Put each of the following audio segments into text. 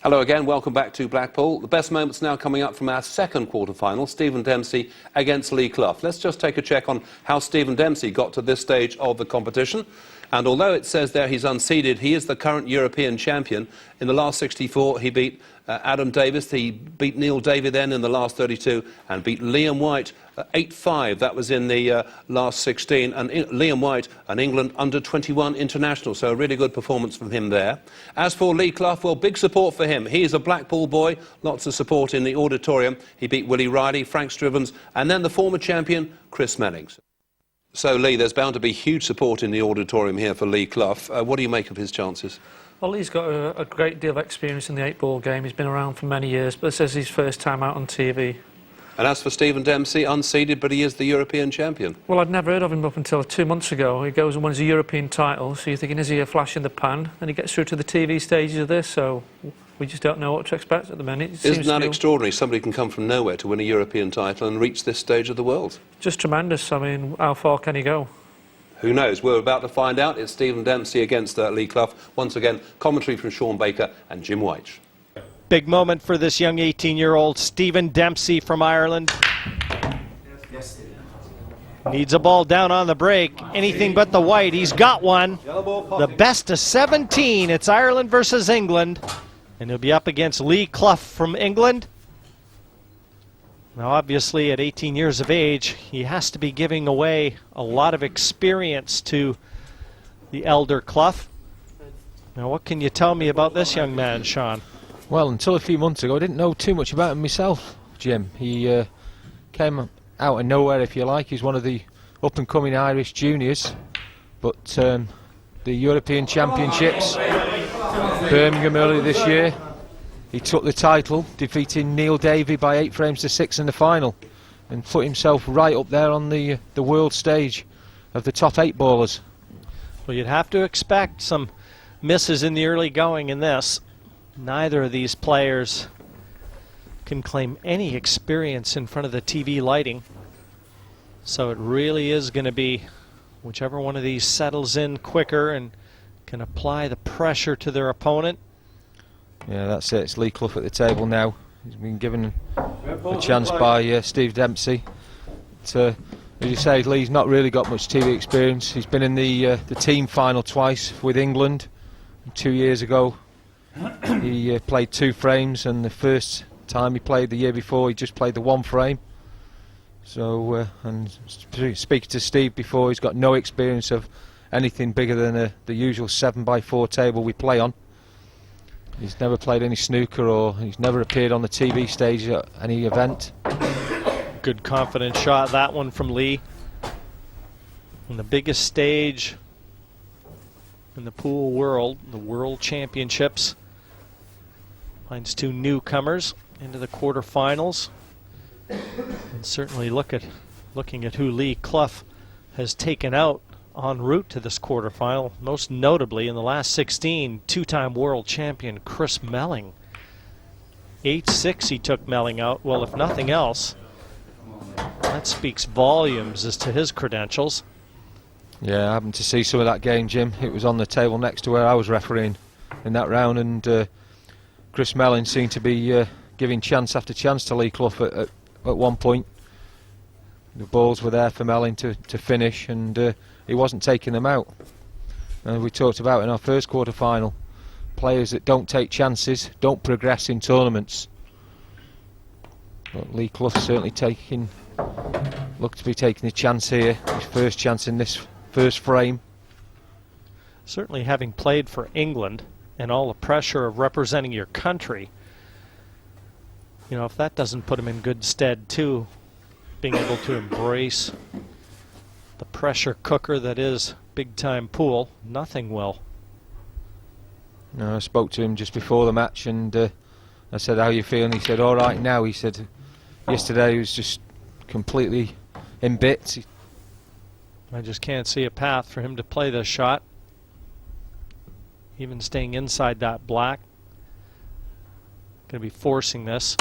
Hello again, welcome back to Blackpool. The best moments now coming up from our second quarter-final, Stephen Dempsey against Lee Clough. Let's just take a check on how Stephen Dempsey got to this stage of the competition. And although it says there he's unseeded, he is the current European champion. In the last 64, he beat Adam Davis, he beat Neil Davey then in the last 32, and beat Liam White 8-5. That was in the last 16. And Liam White, an England under-21 international, so a really good performance from him there. As for Lee Clough, well, big support for him. He is a Blackpool boy, lots of support in the auditorium. He beat Willie Riley, Frank Strivens, and then the former champion, Chris Mellings. So, Lee, there's bound to be huge support in the auditorium here for Lee Clough. What do you make of his chances? Well, Lee's got a great deal of experience in the 8-ball game. He's been around for many years, but this is his first time out on TV. And as for Stephen Dempsey, unseeded, but he is the European champion. Well, I'd never heard of him up until 2 months ago. He goes and wins a European title, so you're thinking, is he a flash in the pan? And he gets through to the TV stages of this, so we just don't know what to expect at the minute. Isn't that extraordinary? Somebody can come from nowhere to win a European title and reach this stage of the world. Just tremendous. I mean, how far can he go? Who knows? We're about to find out. It's Stephen Dempsey against Lee Clough. Once again, commentary from Sean Baker and Jim White. Big moment for this young 18-year-old Stephen Dempsey from Ireland. Needs a ball down on the break. Anything but the white. He's got one. The best of 17. It's Ireland versus England. And he'll be up against Lee Clough from England. Now, obviously, at 18 years of age, he has to be giving away a lot of experience to the elder Clough. Now, what can you tell me about this young man, Sean? Well, until a few months ago, I didn't know too much about him myself, Jim. He came out of nowhere, if you like. He's one of the up-and-coming Irish juniors. But the European Championships, Birmingham earlier this year, he took the title, defeating Neil Davey by 8 frames to 6 in the final, and put himself right up there on the world stage of the top 8 ballers. Well, you'd have to expect some misses in the early going in this. Neither of these players can claim any experience in front of the TV lighting. So it really is going to be whichever one of these settles in quicker and can apply the pressure to their opponent. Yeah, that's it. It's Lee Clough at the table now. He's been given a chance by Steve Dempsey. As you say, Lee's not really got much TV experience. He's been in the team final twice with England. 2 years ago, he played 2 frames, and the first time he played the year before, he just played the 1 frame. So, and speaking to Steve before, he's got no experience of anything bigger than the usual 7x4 table we play on. He's never played any snooker, or he's never appeared on the TV stage at any event. Good confident shot, that one from Lee. On the biggest stage in the pool world, the World Championships. Finds 2 newcomers into the quarterfinals. And certainly looking at who Lee Clough has taken out en route to this quarterfinal, most notably in the last 16, 2-time world champion Chris Melling. 8-6 he took Melling out. Well, if nothing else, that speaks volumes as to his credentials. Yeah, I happened to see some of that game, Jim. It was on the table next to where I was refereeing in that round, and Chris Melling seemed to be giving chance after chance to Lee Clough at one point. The balls were there for Melling to finish, and he wasn't taking them out. We talked about in our first quarter-final, players that don't take chances don't progress in tournaments. But Lee Clough certainly looked to be taking a chance here, his first chance in this first frame. Certainly, having played for England and all the pressure of representing your country, you know, if that doesn't put him in good stead too, being able to embrace the pressure cooker that is big-time pool, nothing will. No, I spoke to him just before the match, and I said, how are you feeling? He said, all right now. He said, yesterday he was just completely in bits. I just can't see a path for him to play this shot. Even staying inside that black. Going to be forcing this.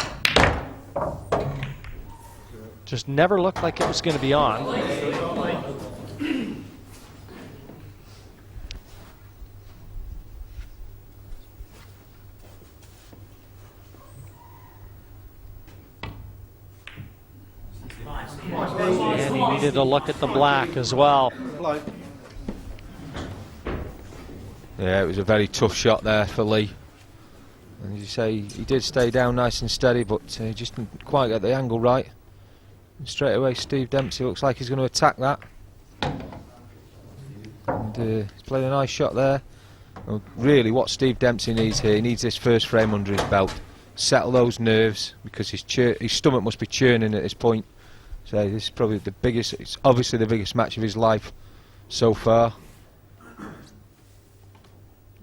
Just never looked like it was going to be on. And he needed a look at the black as well. Yeah, it was a very tough shot there for Lee. And as you say, he did stay down nice and steady, but he just didn't quite get the angle right. And straight away, Steve Dempsey looks like he's going to attack that. And he's played a nice shot there. Well, really, what Steve Dempsey needs here, he needs this first frame under his belt. Settle those nerves, because his stomach must be churning at this point. So this is probably the biggest, it's obviously the biggest match of his life so far.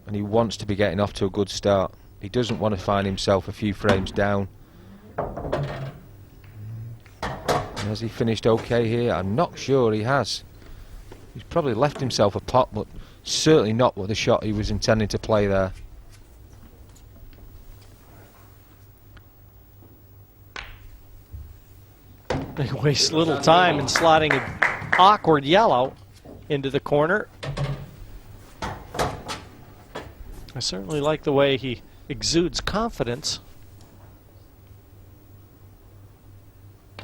And he wants to be getting off to a good start. He doesn't want to find himself a few frames down. And has he finished okay here? I'm not sure he has. He's probably left himself a pot, but certainly not with the shot he was intending to play there. They waste little time in slotting an awkward yellow into the corner. I certainly like the way he exudes confidence. I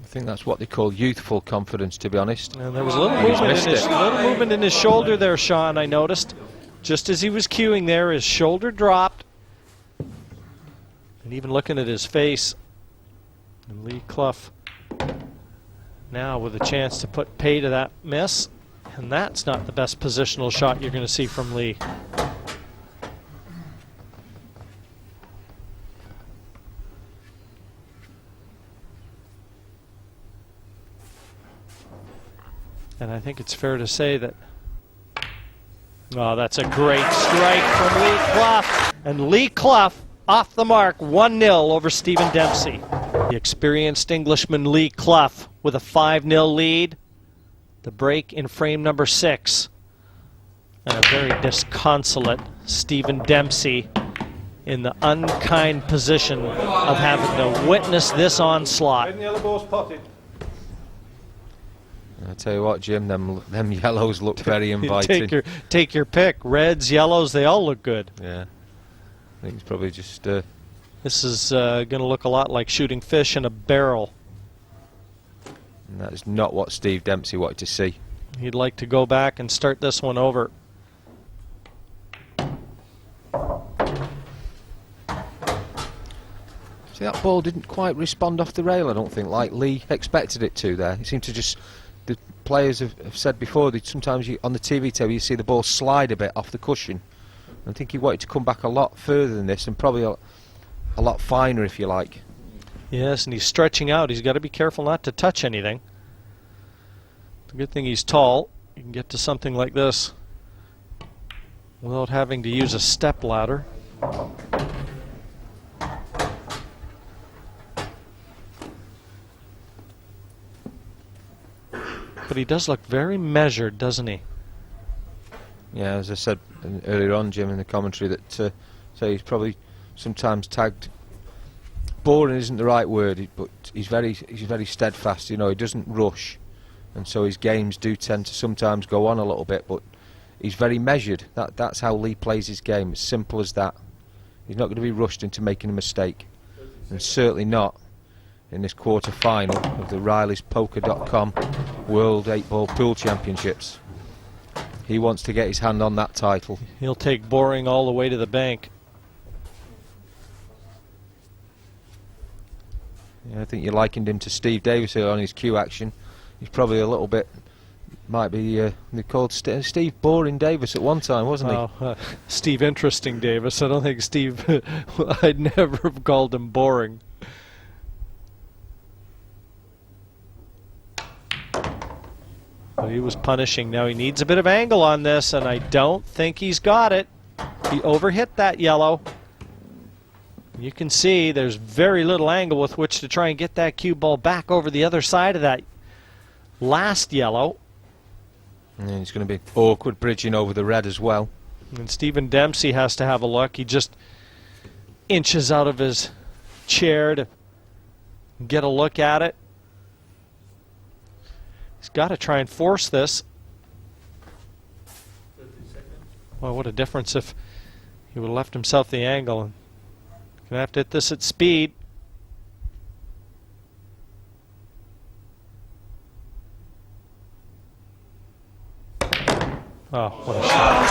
think that's what they call youthful confidence, to be honest. And there was a little movement in his shoulder there, Sean, I noticed. Just as he was cueing there, his shoulder dropped. And even looking at his face, and Lee Clough now with a chance to put pay to that miss. And that's not the best positional shot you're going to see from Lee. And I think it's fair to say that, oh, that's a great strike from Lee Clough. And Lee Clough off the mark, 1-0 over Stephen Dempsey. The experienced Englishman Lee Clough with a 5-0 lead. The break in frame number 6. And a very disconsolate Stephen Dempsey in the unkind position of having to witness this onslaught. I tell you what, Jim, them yellows look very inviting. take your pick. Reds, yellows, they all look good. Yeah, I think it's probably just. This is going to look a lot like shooting fish in a barrel. And that is not what Steve Dempsey wanted to see. He'd like to go back and start this one over. See, that ball didn't quite respond off the rail, I don't think, like Lee expected it to there. It seemed to just. The players have said before that sometimes on the TV table you see the ball slide a bit off the cushion. I think he wanted to come back a lot further than this, and probably a lot finer, if you like. Yes, and he's stretching out. He's got to be careful not to touch anything. The good thing he's tall. You can get to something like this without having to use a step ladder. But he does look very measured, doesn't he? Yeah, as I said earlier on, Jim, in the commentary, that so he's probably sometimes tagged. Boring isn't the right word, but he's very steadfast. You know, he doesn't rush, and so his games do tend to sometimes go on a little bit. But he's very measured. That's how Lee plays his game. As simple as that. He's not going to be rushed into making a mistake, and certainly not in this quarter-final of the RileysPoker.com World 8-Ball Pool Championships. He wants to get his hand on that title. He'll take boring all the way to the bank. Yeah, I think you likened him to Steve Davis on his cue action. He's probably a little bit, might be, they called Steve Boring Davis at one time, wasn't he? Steve Interesting Davis. I don't think Steve, I'd never have called him boring. But he was punishing. Now he needs a bit of angle on this, and I don't think he's got it. He overhit that yellow. You can see there's very little angle with which to try and get that cue ball back over the other side of that last yellow. And it's going to be awkward bridging over the red as well. And Stephen Dempsey has to have a look. He just inches out of his chair to get a look at it. He's got to try and force this. Well, what a difference if he would have left himself the angle. And gonna have to hit this at speed. Oh, what a shot.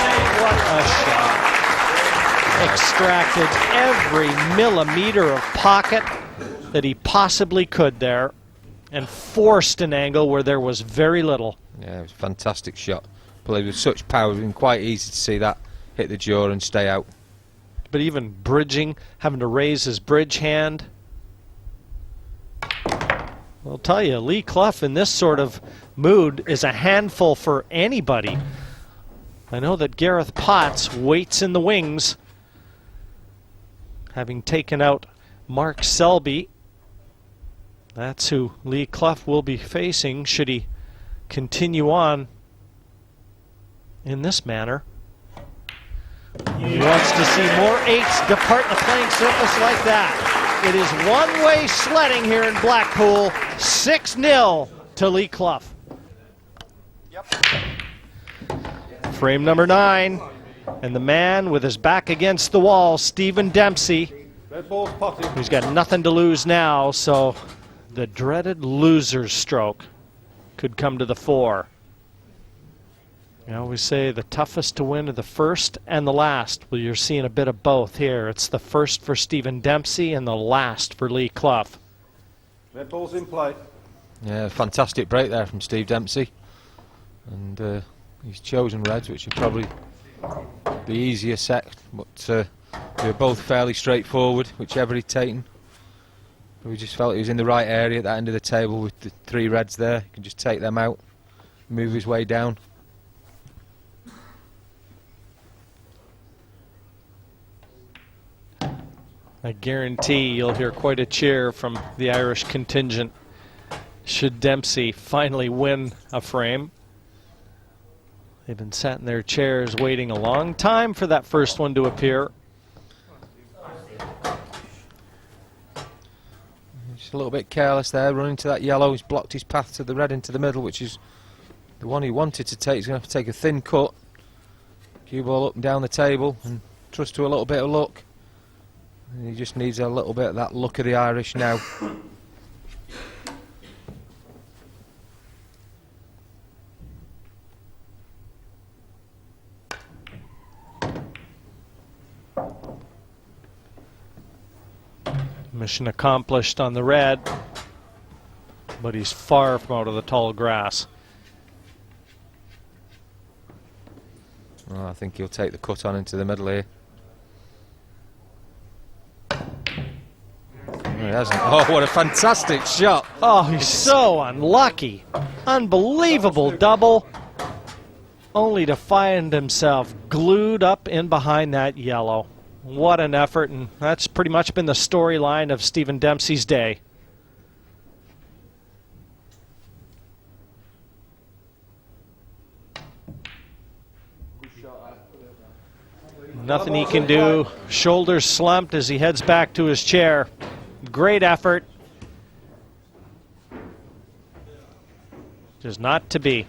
What a shot. Extracted every millimeter of pocket that he possibly could there and forced an angle where there was very little. Yeah, it was a fantastic shot. Played with such power. It's been quite easy to see that hit the jaw and stay out. But even bridging, having to raise his bridge hand. I'll tell you, Lee Clough in this sort of mood is a handful for anybody. I know that Gareth Potts waits in the wings, having taken out Mark Selby. That's who Lee Clough will be facing should he continue on in this manner. He wants to see more eights depart the playing surface like that. It is one-way sledding here in Blackpool, 6-0 to Lee Clough. Frame number 9, and the man with his back against the wall, Stephen Dempsey, who's got nothing to lose now, so the dreaded loser's stroke could come to the fore. I always say the toughest to win are the first and the last. Well, you're seeing a bit of both here. It's the first for Stephen Dempsey and the last for Lee Clough. Red ball's in play. Yeah, fantastic break there from Steve Dempsey. And he's chosen reds, which are probably the easier set, but they're both fairly straightforward, whichever he'd taken. We just felt he was in the right area at that end of the table with the 3 reds there. He can just take them out, move his way down. I guarantee you'll hear quite a cheer from the Irish contingent should Dempsey finally win a frame. They've been sat in their chairs waiting a long time for that first one to appear. Just a little bit careless there, running to that yellow. He's blocked his path to the red into the middle, which is the one he wanted to take. He's going to have to take a thin cut. Cue ball up and down the table and trust to a little bit of luck. And he just needs a little bit of that luck of the Irish now. Mission accomplished on the red, but he's far from out of the tall grass. Oh, I think he'll take the cut on into the middle here. He hasn't. Oh, what a fantastic shot. Oh, he's so unlucky. Unbelievable double, only to find himself glued up in behind that yellow. What an effort, and that's pretty much been the storyline of Stephen Dempsey's day. Nothing he can do. Shoulders slumped as he heads back to his chair. Great effort. Just not to be.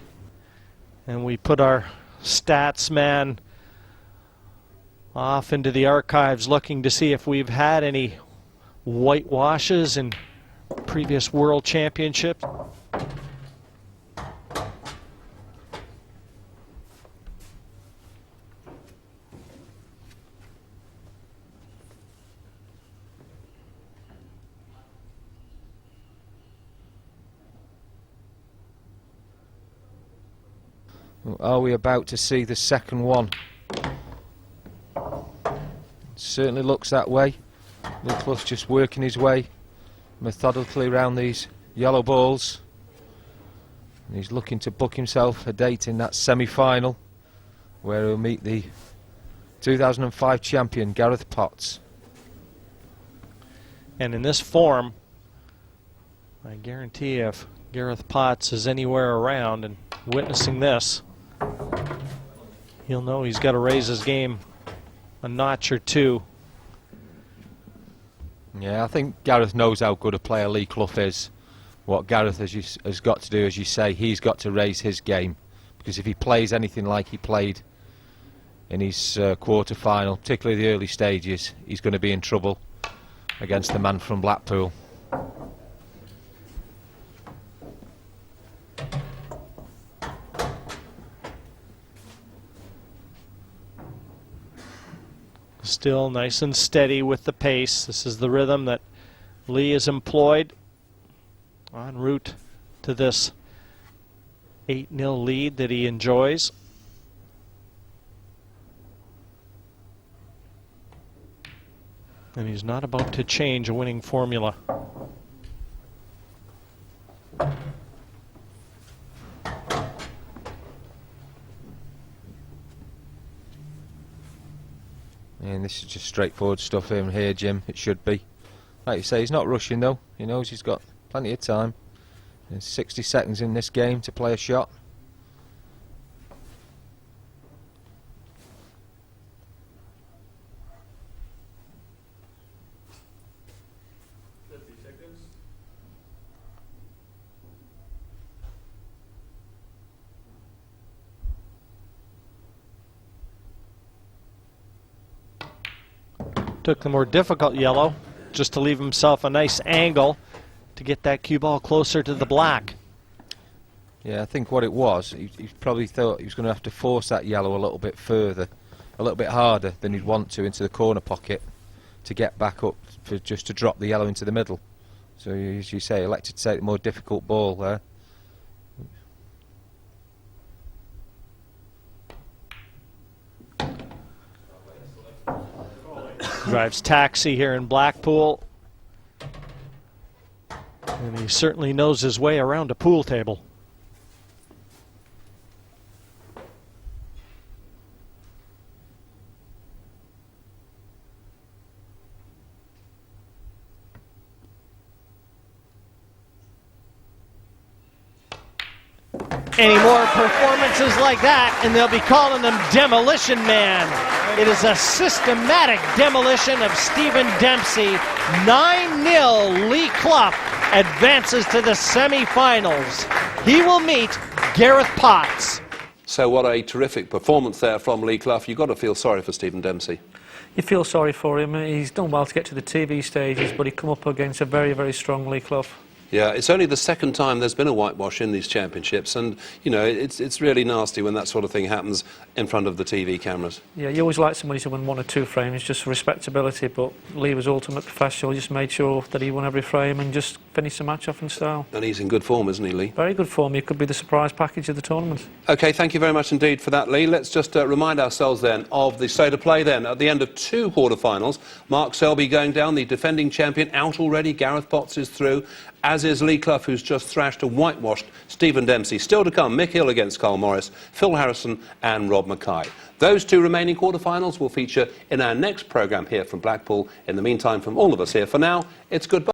And we put our stats man off into the archives looking to see if we've had any whitewashes in previous world championships. Are we about to see the second one? Certainly looks that way. Lee Clough's just working his way methodically around these yellow balls. And he's looking to book himself a date in that semi-final where he'll meet the 2005 champion Gareth Potts. And in this form, I guarantee if Gareth Potts is anywhere around and witnessing this, he'll know he's got to raise his game a notch or two. Yeah, I think Gareth knows how good a player Lee Clough is. What Gareth has got to do, as you say, he's got to raise his game. Because if he plays anything like he played in his quarter-final, particularly the early stages, he's going to be in trouble against the man from Blackpool. Still nice and steady with the pace. This is the rhythm that Lee has employed en route to this 8-0 lead that he enjoys. And he's not about to change a winning formula. And this is just straightforward stuff in here, Jim. It should be. Like you say, he's not rushing though. He knows he's got plenty of time. There's 60 seconds in this game to play a shot. Took the more difficult yellow just to leave himself a nice angle to get that cue ball closer to the black. Yeah, I think what it was, he probably thought he was going to have to force that yellow a little bit further, a little bit harder than he'd want to into the corner pocket to get back up, for just to drop the yellow into the middle. So as you say, elected to take the more difficult ball there. Drives taxi here in Blackpool. And he certainly knows his way around a pool table. Any more performances like that, and they'll be calling them Demolition Man. It is a systematic demolition of Stephen Dempsey. 9-0, Lee Clough advances to the semifinals. He will meet Gareth Potts. So what a terrific performance there from Lee Clough. You've got to feel sorry for Stephen Dempsey. You feel sorry for him. He's done well to get to the TV stages, but he come up against a very, very strong Lee Clough. Yeah, it's only the second time there's been a whitewash in these championships, and, you know, it's really nasty when that sort of thing happens in front of the TV cameras. Yeah, you always like somebody to win 1 or 2 frames just for respectability, but Lee was ultimate professional. He just made sure that he won every frame and just finished the match off in style. And he's in good form, isn't he, Lee? Very good form. He could be the surprise package of the tournament. OK, thank you very much indeed for that, Lee. Let's just remind ourselves then of the state of play then. At the end of 2 quarter-finals, Mark Selby going down, the defending champion, out already. Gareth Potts is through, as is Lee Clough, who's just thrashed a whitewashed Stephen Dempsey. Still to come, Mick Hill against Carl Morris, Phil Harrison and Rob Mackay. Those 2 remaining quarter-finals will feature in our next programme here from Blackpool. In the meantime, from all of us here, for now, it's goodbye.